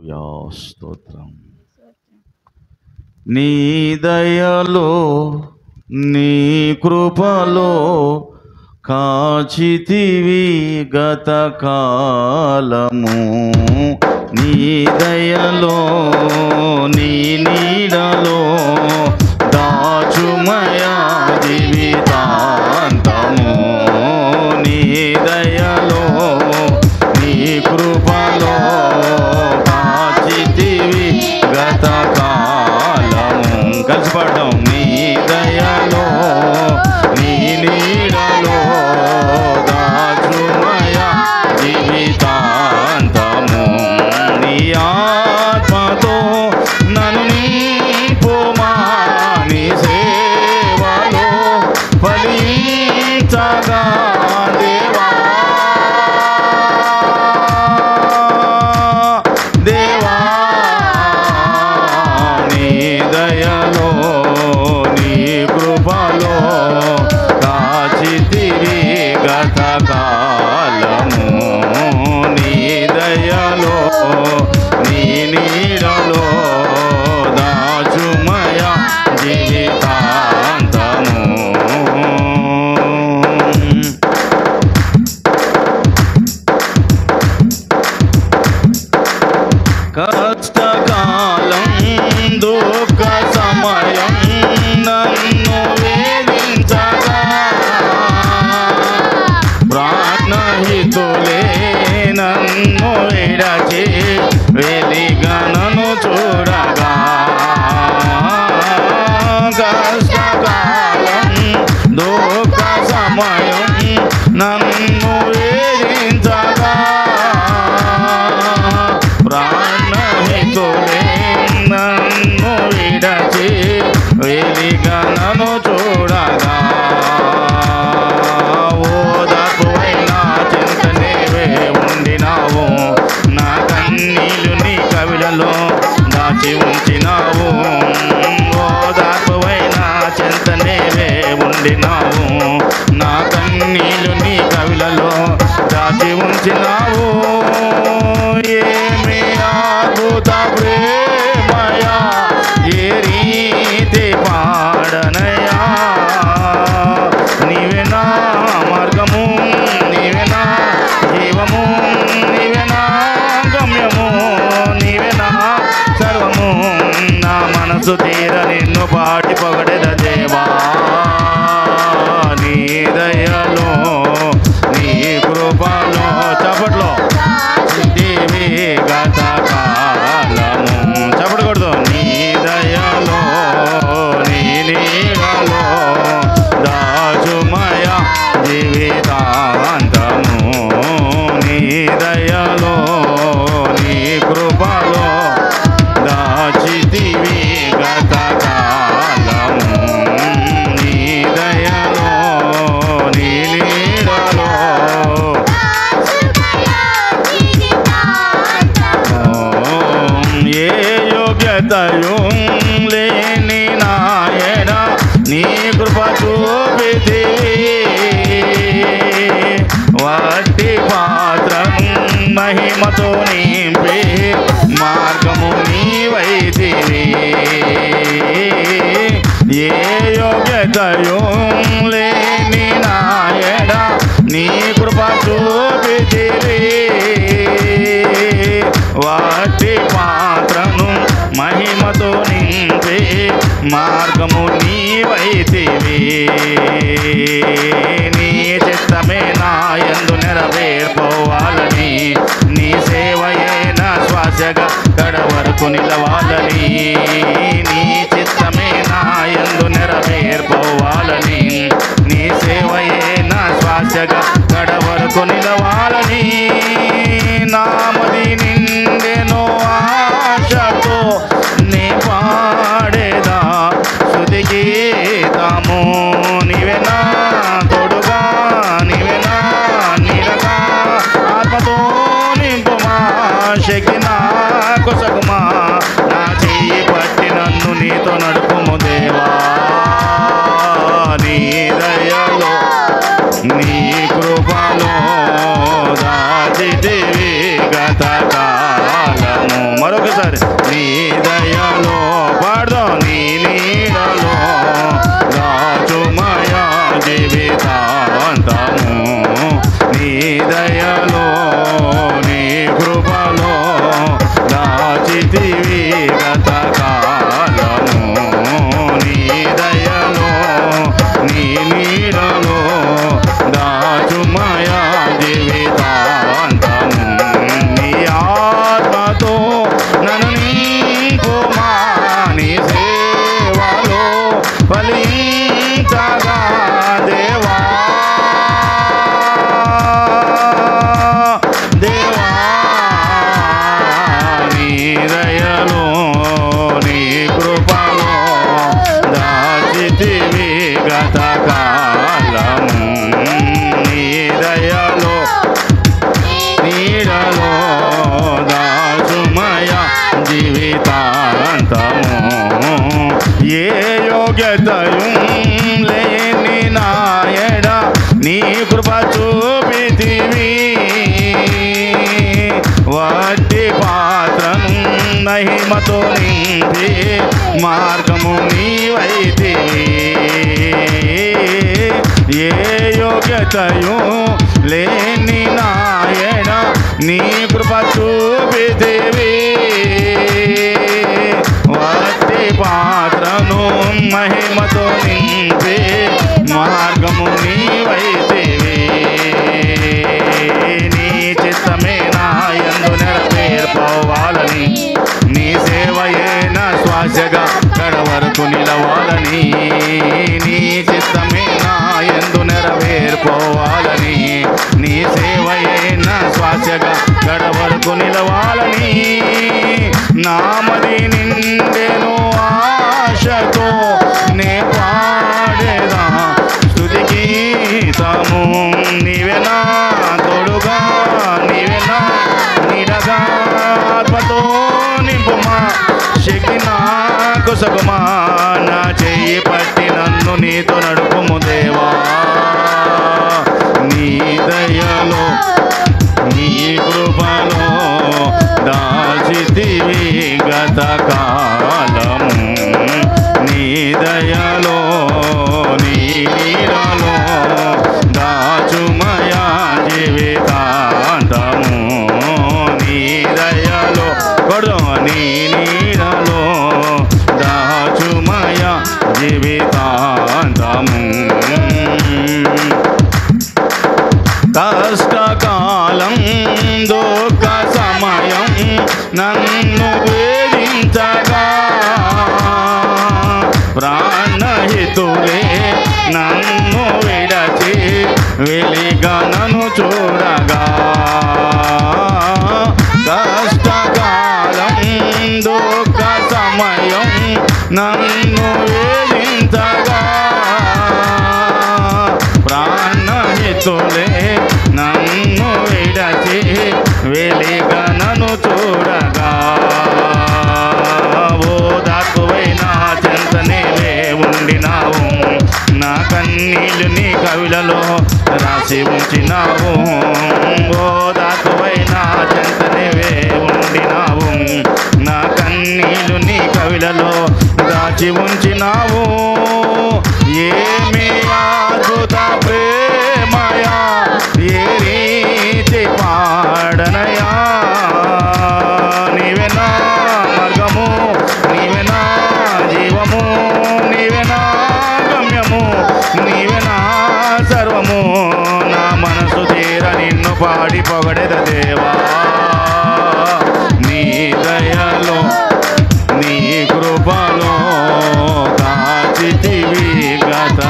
Yeah స్తోత్రం. నీ దయలో నీ కృపలో కాచితివి గత కాలము, నీ దయలో నీ నీడలో దాచుమయా జీవితాంతము, నీ దయలో నీ కృపలో కాచితివి గత కాలము. కలిసి పాడడం. నీ దయలో నీ నీడలో దాచుమయా జీవితాంతము, నీ ఆత్మతో నన్ను నింపుమా, నీ సేవలో ఫలించగా దేవా, దేవా నీ దయలో నీ కృపలో కాచితివి గత కాలము, నీ దయలో నీ నీడలో దాచుమయా జీవితాంతము. కష్టకాలం దుఃఖ సమయం నన్ను వేధించగా, ప్రాణహితులే నన్ను విడచి వెలిగా నన్ను చూడగా, కష్టకాలం దుఃఖ సమయం నన్ను వేధించగా, ప్రాణహితులే నన్ను విడచి వెలిగా నన్ను చూడగా, ఓదార్పువైన చింత నీవే ఉండినావు, నా కన్నీళ్ళు నీ కవిలలో దాచి ఉంచినావు, ఓదార్పువైన చింత నీవే ఉండినావు, నా కన్నీళ్ళు నీ కవిలలో దాచి ఉంచినావు. ఏమి అద్భుత ప్రేమయా, ఏ రీతి పాడనయా, నీవే నా మార్గము, నీవే నా జీవము, నీవే నా గమ్యము, నీవే నా సర్వము, నా మనసు తీర నిన్ను పాటి పొగడెద దేవా, నీ దయలో నీ కృపలో చప్పట్లో దేవి గత కాలము. చెప్పకూడదు. నీ దయలో నీ నీడలో దాచుమయా జీవితాంతము, నీ దయలో నీ కృపలో దాచితివి గత కాలము, నీ దయలో నీ నీడలో ఏ యోగ్యతయు లేని నాయన నీ కృప చూపితివి, వాటి పాత్రము మహిమతో నింపి మార్గము నీవైతివి, ఏ యోగ్యతయు లేని నాయన నీ కృప చూపితివి, వాటి పాత్రను మహిమతో నింపి మార్గము నీవైతివి, నీ చిత్తమే నా యందు నెరవేర్పోవాలని, నీ సేవయే నా శ్వాసగా కడ వరకు నిలవాలని, నీ చిత్తమే నా యందు నెరవేర్పోవాలని, నీ సేవయే నా శ్వాసగా కడ వరకు నిలవాలని, నామది నిండెనో ఆశతో నీ పాడేదా శృతి గీతము, నీవే నా తోడుగా, నీవే నా నీడగా, ఆత్మతో నింపుమా, శక్తి నాకు సగుమా, నా చెయ్యి పట్టి నన్ను నీతో నడుపుము దేవా, నీ దయలో నీ కృపలో దాచితివి గత కాలము, మరొకసారి నీ దయలో పాడదాం నీ నీడలో దాచుమయా జీవితాంతము నీ దయలో నీ కృపలో దాచితివి గత కాలము నీ దయలో నీ నీడలో దాచుమయా జీవితాంతము నీ ఆత్మతో నన్ను నింపుమా నీ సేవలో ఫలించగా దేవా దేవా నీ దయలో నీ కృపలో దాచితివి గత కాలము నీ దయలో నీడలో దాచుమయ జీవితాంతము ఏ యోగ్యతయు లేని నాయడ నీ కృప చూపితివి వట్టి పాత్రను మహిమతో నింది మార్గము నీవైతివి ఏ యోగ్యతయు లేని నాయన నీ కృప చూపితివి వట్టి పాత్రను మహిమతో నింపి మార్గము నీవైతివి నీ చిత్తమే నా యందు నెరవేర్పోవాలని నీ సేవయే నా శ్వాసగా కడ వరకు నిలవాలని నీ చిత్తమే నా యందు నెరవేర్పోవాలని నీ సేవయే నా శ్వాసగా కడ వరకు నిలవాలని నామది నిండెను ఆశతో నే పాడేదా స్తుతి గీతము నీవెనా తోడుగా నీవెనా నీడగా ఆత్మతో నింపుమా శక్తి నాకు సగుమా నా చెయ్యి పట్టి నన్ను నీతో నడుపుము దేవా నీ దయలో నీ కృపలో దాచితివి గత కాలము నీ దయలో నీ నీడలో దాచుమయా జీవితాంతము నీ దయలో కొడు నీ నీడలో దాచుమయా జీవితాంతము కష్టకాలం దుఃఖ సమయం నన్ను వేధించగా ప్రాణహితులే నన్ను విడచి వెలిగా నన్ను చూడగా కష్టకాలం దుఃఖ సమయం నన్ను వేధించగా ప్రాణహితులే నన్ను విడచి వెలిగా నన్ను చూడగా ఓ దాకువైనా చెంతనేవే ఉండినావు నా కన్నీళ్ళు నీ కవిలలో రాసి ఉంచినావు ఓ దాకువైనా చెంతనేవే ఉండినావు నా కన్నీళ్ళు నీ కవిలలో దాచి ఉంచినావు ఏమి అద్భుత ప్రేమయా ఏ రీతి పాడనయా నీవెనా మార్గము నీవెనా జీవము నీవెనా గమ్యము నీవెనా సర్వము నా మనసు తీర నిన్ను పాడి పొగడెద దేవా నీ దయలో నీ కృపలో దాచితివి గత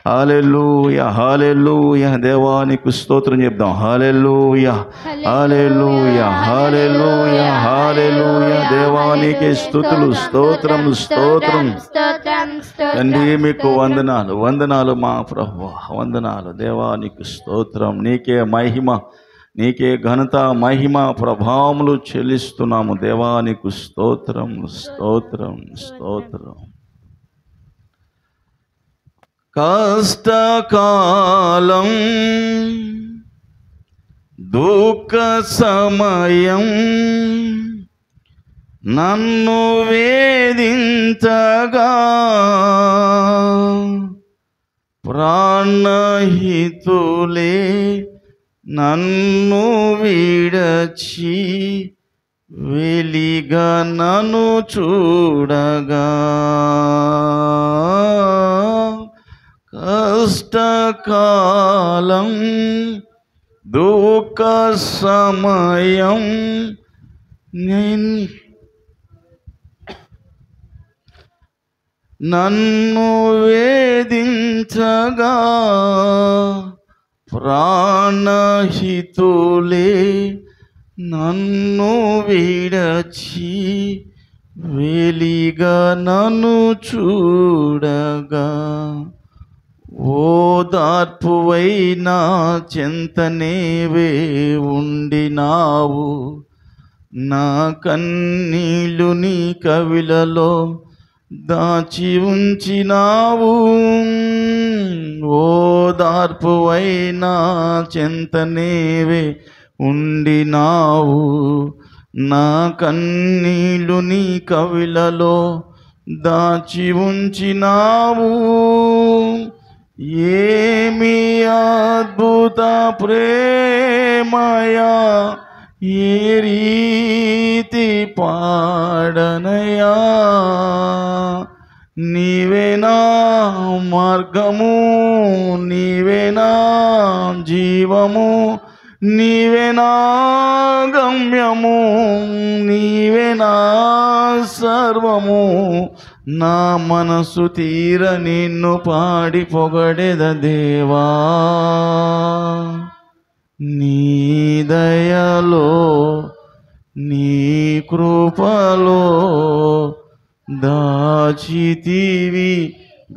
హల్లెలూయా హల్లెలూయా. దేవానికి స్తోత్రం చెప్దాం. హల్లెలూయా హల్లెలూయా హల్లెలూయా హల్లెలూయా. దేవానికి స్తుతులు, స్తోత్రం స్తోత్రం. తండ్రి మీకు వందనాలు వందనాలు మా ప్రభువా, వందనాలు. దేవానికి స్తోత్రం. నీకే మహిమ, నీకే ఘనత, మహిమ, ప్రభావములు చెల్లిస్తున్నాము. దేవానికి స్తోత్రం స్తోత్రం స్తోత్రం. కష్టకాలం, దుఃఖ సమయం నన్ను వేధించగా, ప్రాణహితులే నన్ను విడచి వెలిగా నన్ను చూడగా, కష్టకాలం, దుఃఖ సమయం నన్ను వేధించగా, ప్రాణహితులే నన్ను విడచి వెలిగా నన్ను చూడగా, ఓదార్పువైనా చెంతనేవే ఉండినావు, నా కన్నీళ్ళు నీ కవిలలో దాచి ఉంచినావు. ఓదార్పువైనా చెంతనేవే ఉండినావు, నా కన్నీళ్ళు నీ కవిలలో దాచి ఉంచినావు. ఏమి అద్భుత ప్రేమయా, ఏ రీతి పాడనయా, నీవేనా మార్గము, నీవేనా జీవము, నీవేనా గమ్యము, నీవేనా సర్వము. నా మనసు తీర నిన్ను పాడి పొగడెద దేవా, నీ దయలో నీ కృపలో దాచితివి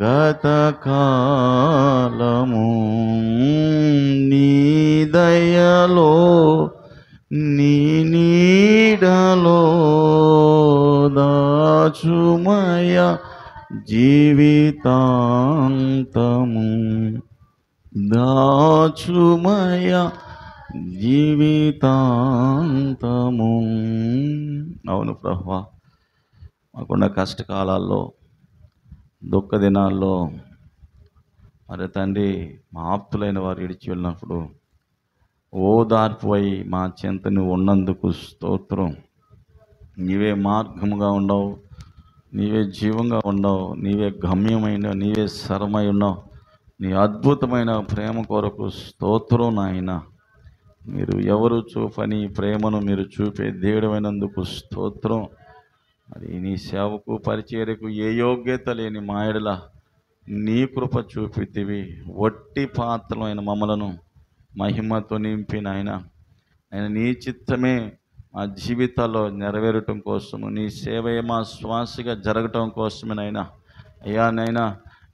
గతకాలము, నీ దయలో నీ నీడలో దాచుమయ జీవితాంతము, దాచుమయ జీవితాంతము. అవును ప్రభువా, మాకున్న కష్టకాలాల్లో, దుఃఖ దినాల్లో మరి తండ్రి మా ఆప్తులైన వారు విడిచి వెళ్ళినప్పుడు ఓదార్పువై మా చెంత నువ్వు ఉన్నందుకు స్తోత్రం. నీవే మార్గముగా ఉండవు, నీవే జీవంగా ఉండవు, నీవే గమ్యమైన, నీవే సరమై ఉన్నావు. నీ అద్భుతమైన ప్రేమ కొరకు స్తోత్రం నాయన. మీరు ఎవరు చూపని ప్రేమను మీరు చూపే దేవుడమైనందుకు స్తోత్రం. మరి నీ సేవకు పరిచర్యకు ఏ యోగ్యత లేని మాయడల నీ కృప చూపితివి. వట్టి పాత్రమైన మమ్మలను మహిమతో నింపి నాయన, నీ చిత్తమే మా జీవితాల్లో నెరవేరటం కోసము, నీ సేవే మా శ్వాసగా జరగటం కోసమేనైనా అయ్యా నైనా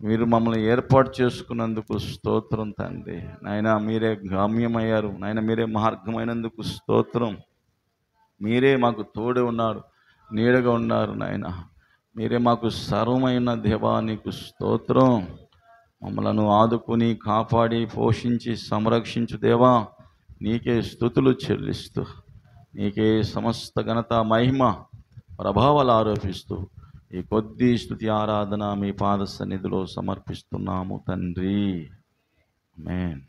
మీరు మమ్మల్ని ఏర్పాటు చేసుకున్నందుకు స్తోత్రం తండ్రి. నాయన మీరే గమ్యమయ్యారు, నాయన మీరే మార్గమైనందుకు స్తోత్రం. మీరే మాకు తోడు ఉన్నారు, నీడగా ఉన్నారు నాయన. మీరే మాకు సర్వమైన దేవానికి స్తోత్రం. మమ్మలను ఆదుకుని కాపాడి పోషించి సంరక్షించు దేవా, నీకే స్తుతులు చెల్లిస్తూ, నీకే సమస్త ఘనత మహిమ ప్రభావాలు ఆరోపిస్తూ ఈ కొద్ది స్తుతి ఆరాధన మీ పాద సన్నిధిలో సమర్పిస్తున్నాము తండ్రి. ఆమేన్.